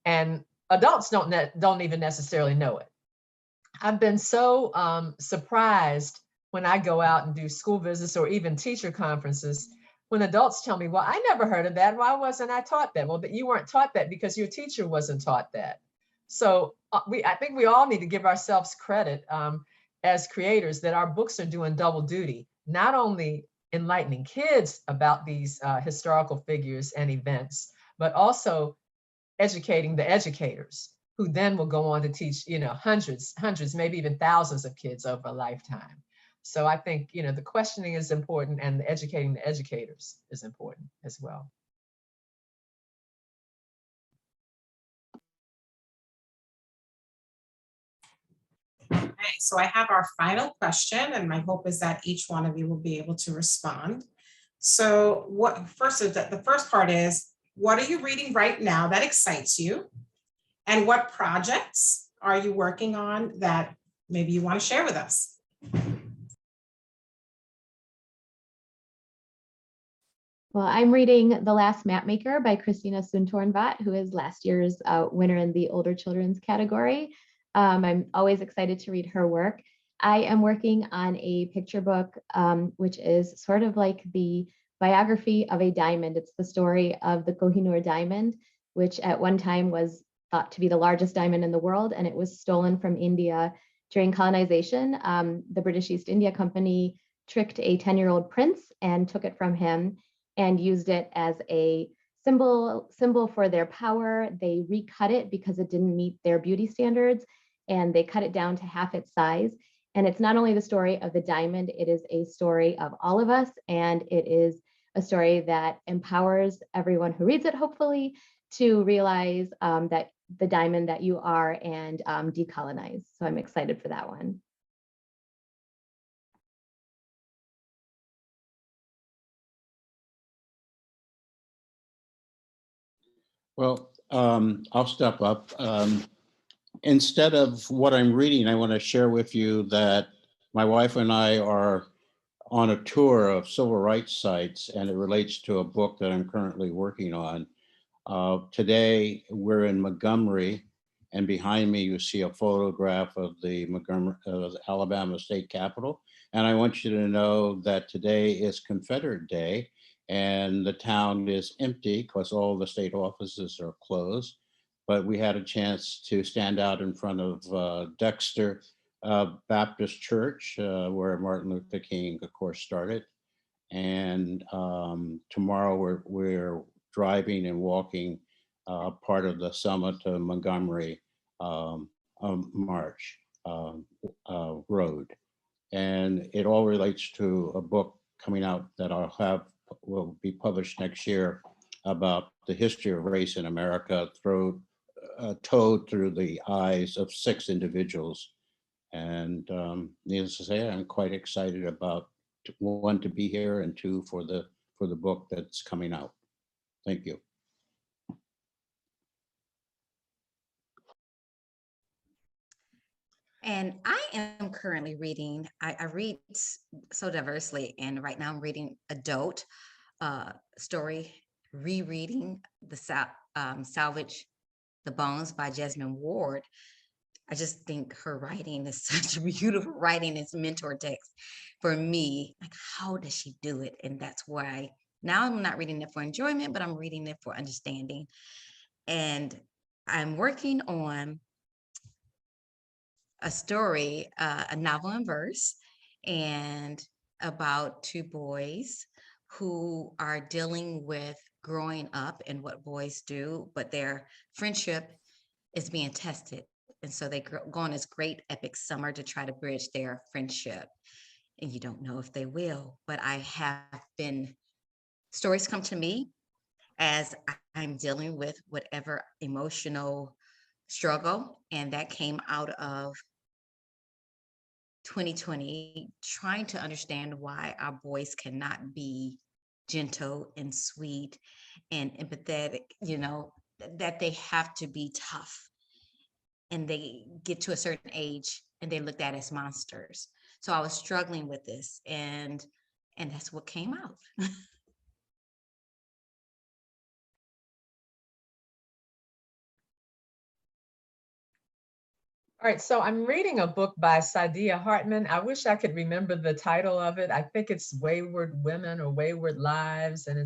and adults don't even necessarily know it. I've been so surprised when I go out and do school visits or even teacher conferences, when adults tell me, well, I never heard of that. Why wasn't I taught that? Well, but you weren't taught that because your teacher wasn't taught that. So I think we all need to give ourselves credit as creators that our books are doing double duty, not only enlightening kids about these historical figures and events, but also educating the educators, who then will go on to teach, hundreds, maybe even thousands of kids over a lifetime. So I think, the questioning is important, and educating the educators is important as well. Okay, so I have our final question, and my hope is that each one of you will be able to respond. So the first part is, what are you reading right now that excites you? And what projects are you working on that maybe you want to share with us? Well, I'm reading The Last Mapmaker by Christina Soontornvat, who is last year's winner in the older children's category. I'm always excited to read her work. I am working on a picture book, which is sort of like the biography of a diamond. It's the story of the Kohinoor diamond, which at one time was thought to be the largest diamond in the world, and it was stolen from India during colonization. The British East India Company tricked a 10-year-old prince and took it from him and used it as a symbol for their power. They recut it because it didn't meet their beauty standards, and they cut it down to half its size. And it's not only the story of the diamond, it is a story of all of us, and it is a story that empowers everyone who reads it, hopefully, to realize that the diamond that you are and decolonize. So I'm excited for that one. Well, I'll step up. Instead of what I'm reading, I want to share with you that my wife and I are on a tour of civil rights sites, and it relates to a book that I'm currently working on. Today, we're in Montgomery, and behind me, you see a photograph of the Alabama State Capitol. And I want you to know that today is Confederate Day, and the town is empty because all the state offices are closed. But we had a chance to stand out in front of Dexter Baptist Church, where Martin Luther King, of course, started. And tomorrow we're driving and walking part of the Summit to Montgomery March Road. And it all relates to a book coming out that will be published next year about the history of race in America told through the eyes of 6 individuals. And needless to say, I'm quite excited about, 1, to be here, and 2, for the book that's coming out. Thank you. And I am currently reading, I read so diversely, and right now I'm reading adult story, rereading the Salvage the Bones by Jasmine Ward. I just think her writing is such beautiful writing. It's mentor text for me. Like, how does she do it? And that's why now I'm not reading it for enjoyment, but I'm reading it for understanding. And I'm working on a story, a novel in verse, and about 2 boys who are dealing with growing up and what boys do, but their friendship is being tested. And so they go on this great epic summer to try to bridge their friendship. And you don't know if they will, but stories come to me as I'm dealing with whatever emotional struggle. And that came out of 2020, trying to understand why our boys cannot be gentle and sweet and empathetic, that they have to be tough. And they get to a certain age and they're looked at as monsters. So I was struggling with this, and that's what came out. All right, so I'm reading a book by Saidiya Hartman. I wish I could remember the title of it. I think it's Wayward Women or Wayward Lives, and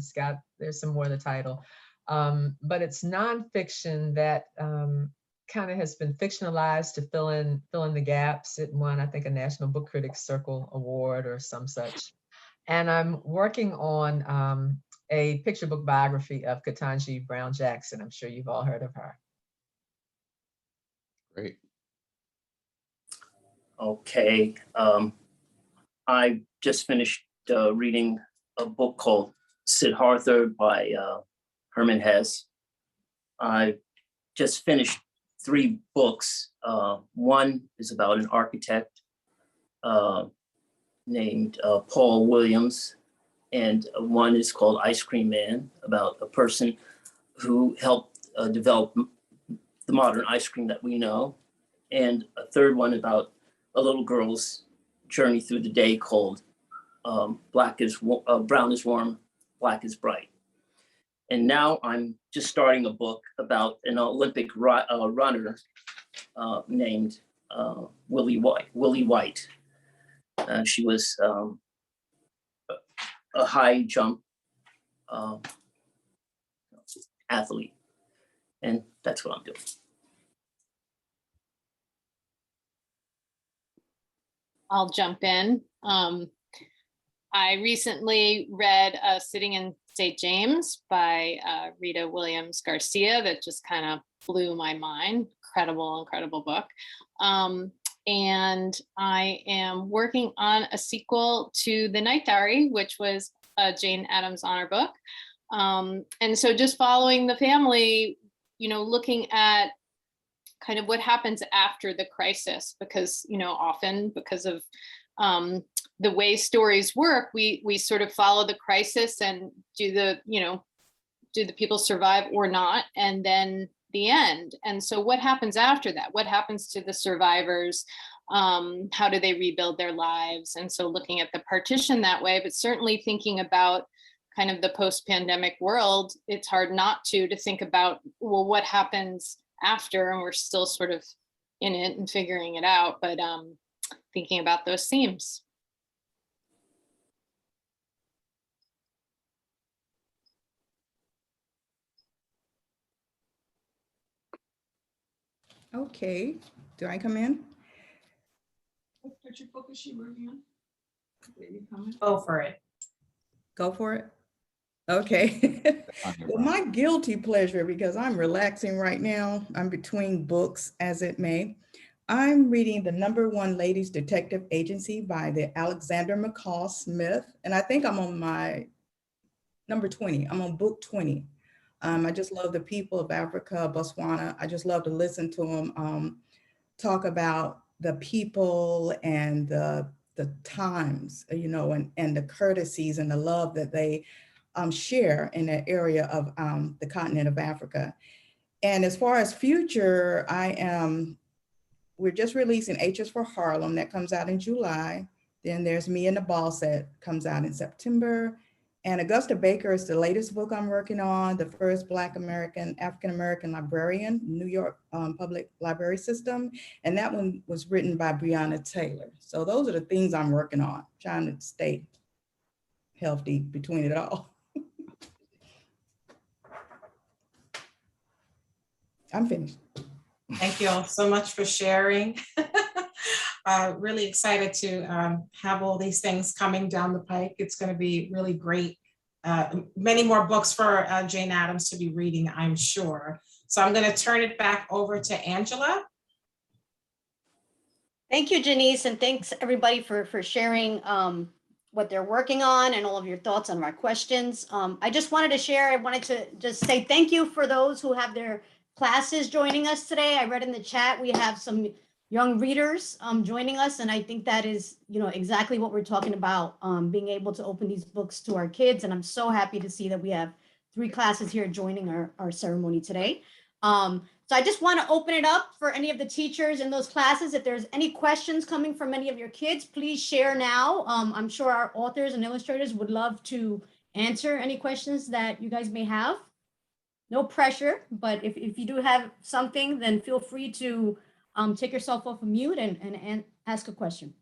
there's some more of the title. But it's nonfiction that kind of has been fictionalized to fill in the gaps. It won, I think, a National Book Critics Circle Award or some such. And I'm working on a picture book biography of Ketanji Brown Jackson. I'm sure you've all heard of her. Great. Okay, I just finished reading a book called Siddhartha by Herman Hesse. I just finished 3 books. One is about an architect named Paul Williams, and one is called Ice Cream Man, about a person who helped develop the modern ice cream that we know, and a third one about a little girl's journey through the day called Brown is Warm, Black is Bright. And now I'm just starting a book about an Olympic runner named Willie White. She was a high jump athlete, and that's what I'm doing. I'll jump in. I recently read Sitting in St. James by Rita Williams Garcia that just kind of blew my mind. Incredible book. And I am working on a sequel to The Night Diary, which was a Jane Addams honor book. And so just following the family, looking at kind of what happens after the crisis, because, often because of the way stories work, we sort of follow the crisis and do the people survive or not, and then the end. And so what happens after that? What happens to the survivors? How do they rebuild their lives? And so looking at the partition that way, but certainly thinking about kind of the post-pandemic world, it's hard not to think about, well, what happens after? And we're still sort of in it and figuring it out, but thinking about those themes. Okay, do I come in? What picture book is she working on? Maybe comment? Go for it. Go for it. Okay. Well, my guilty pleasure, because I'm relaxing right now, I'm between books as it may. I'm reading the #1 Ladies Detective Agency by the Alexander McCall Smith. And I think I'm on my number 20. I'm on book 20. I just love the people of Africa, Botswana. I just love to listen to them talk about the people and the times, and the courtesies and the love that they share in that area of the continent of Africa. And as far as future, we're just releasing H is for Harlem, that comes out in July. Then there's Me and the Boss that comes out in September. And Augusta Baker is the latest book I'm working on, the first African-American librarian, New York Public Library System. And that one was written by Breonna Taylor. So those are the things I'm working on, trying to stay healthy between it all. I'm finished. Thank you all so much for sharing. Really excited to have all these things coming down the pike. It's going to be really great. Many more books for Jane Addams to be reading, I'm sure. So I'm going to turn it back over to Angela. Thank you, Janice, and thanks everybody for sharing what they're working on and all of your thoughts on our questions. I just wanted to share, I wanted to just say thank you for those who have their classes joining us today. I read in the chat, we have some young readers joining us, and I think that is, exactly what we're talking about, being able to open these books to our kids. And I'm so happy to see that we have 3 classes here joining our ceremony today. So I just want to open it up for any of the teachers in those classes. If there's any questions coming from any of your kids, please share now. I'm sure our authors and illustrators would love to answer any questions that you guys may have. No pressure, but if you do have something, then feel free to take yourself off of mute and ask a question.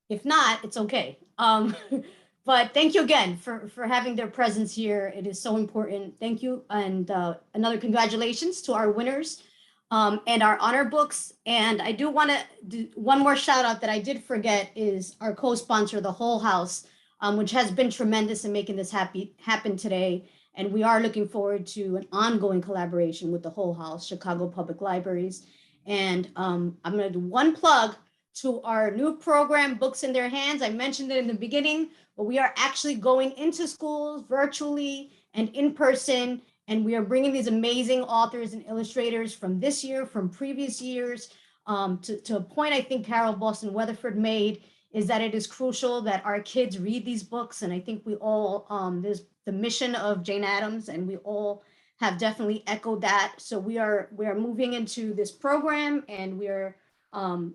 If not, it's okay. But thank you again for having their presence here. It is so important. Thank you. And another congratulations to our winners and our honor books. And I do want to do one more shout out that I did forget is our co-sponsor, the Whole House, which has been tremendous in making this happen today. And we are looking forward to an ongoing collaboration with the Whole House, Chicago Public Libraries. And I'm going to do one plug to our new program, Books in Their Hands. I mentioned it in the beginning, but we are actually going into schools virtually and in person. And we are bringing these amazing authors and illustrators from this year, from previous years, to a point I think Carole Boston Weatherford made, is that it is crucial that our kids read these books. And I think we all, there's the mission of Jane Addams, and we all have definitely echoed that. So we are moving into this program, and we are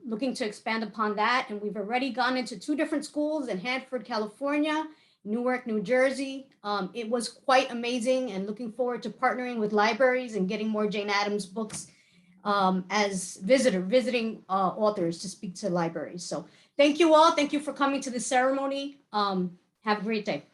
looking to expand upon that. And we've already gone into 2 different schools in Hanford, California, Newark, New Jersey. It was quite amazing, and looking forward to partnering with libraries and getting more Jane Addams books as visiting authors to speak to libraries. So thank you all. Thank you for coming to the ceremony. Have a great day.